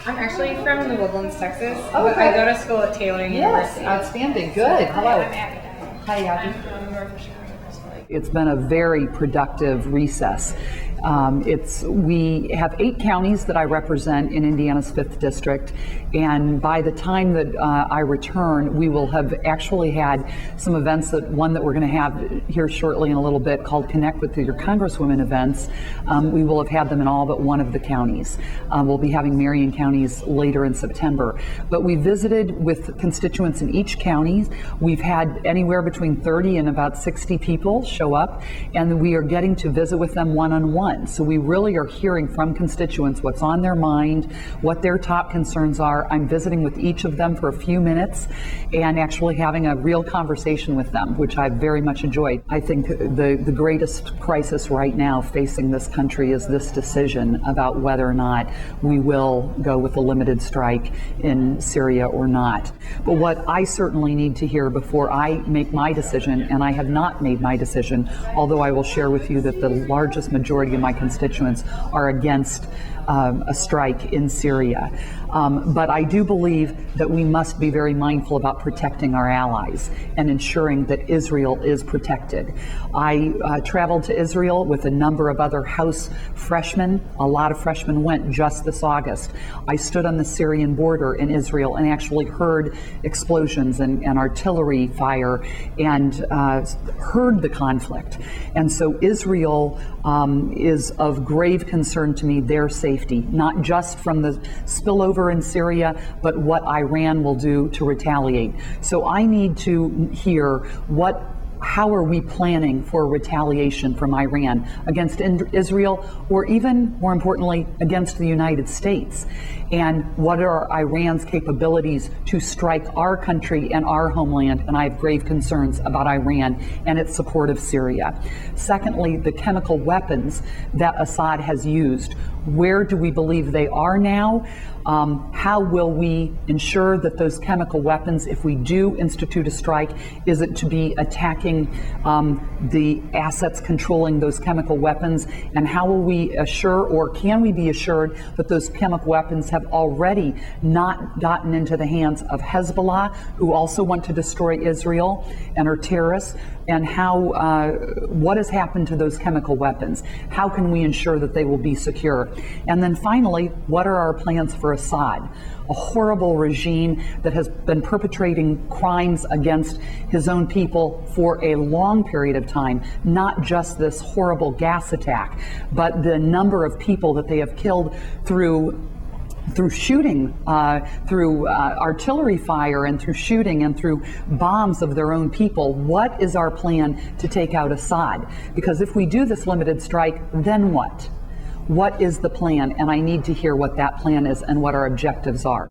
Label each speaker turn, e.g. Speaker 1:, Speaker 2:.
Speaker 1: I'm actually from the Woodlands, Texas,
Speaker 2: Okay.
Speaker 1: but I go to school at Taylor University.
Speaker 2: Outstanding. Good. Hello.
Speaker 1: I'm Abby Dye.
Speaker 2: Hi, Abby.
Speaker 1: I'm from North Michigan, Crystal Lake.
Speaker 2: It's been a very productive recess. We have 8 counties that I represent in Indiana's 5th district, and by the time that I return, we will have actually had some events, one that we're going to have here shortly in a little bit called Connect with Your Congresswomen events. We will have had them in all but one of the counties. We'll be having Marion counties later in September. But we visited with constituents in each county. We've had anywhere between 30 and about 60 people show up, and we are getting to visit with them one-on-one. So we really are hearing from constituents what's on their mind, what their top concerns are. I'm visiting with each of them for a few minutes and actually having a real conversation with them, which I've very much enjoyed. I think the greatest crisis right now facing this country is this decision about whether or not we will go with a limited strike in Syria or not. But what I certainly need to hear before I make my decision, and I have not made my decision, although I will share with you that the largest majority of my constituents are against a strike in Syria. But I do believe that we must be very mindful about protecting our allies and ensuring that Israel is protected. I traveled to Israel with a number of other House freshmen. A lot of freshmen went just this August. I stood on the Syrian border in Israel and actually heard explosions and artillery fire and heard the conflict. And so Israel is of grave concern to me, their safety, not just from the spillover in Syria, but what Iran will do to retaliate. So I need to hear how are we planning for retaliation from Iran against Israel, or even more importantly, against the United States? And what are Iran's capabilities to strike our country and our homeland? And I have grave concerns about Iran and its support of Syria. Secondly, the chemical weapons that Assad has used. Where do we believe they are now? How will we ensure that those chemical weapons, if we do institute a strike, is it to be attacking the assets controlling those chemical weapons? And how will we assure, or can we be assured, that those chemical weapons have already not gotten into the hands of Hezbollah, who also want to destroy Israel and are terrorists? And what has happened to those chemical weapons? How can we ensure that they will be secure? And then finally, what are our plans for Assad, a horrible regime that has been perpetrating crimes against his own people for a long period of time, not just this horrible gas attack, but the number of people that they have killed through shooting, through artillery fire, and through shooting, and through bombs of their own people. What is our plan to take out Assad? Because if we do this limited strike, then what? What is the plan? And I need to hear what that plan is and what our objectives are.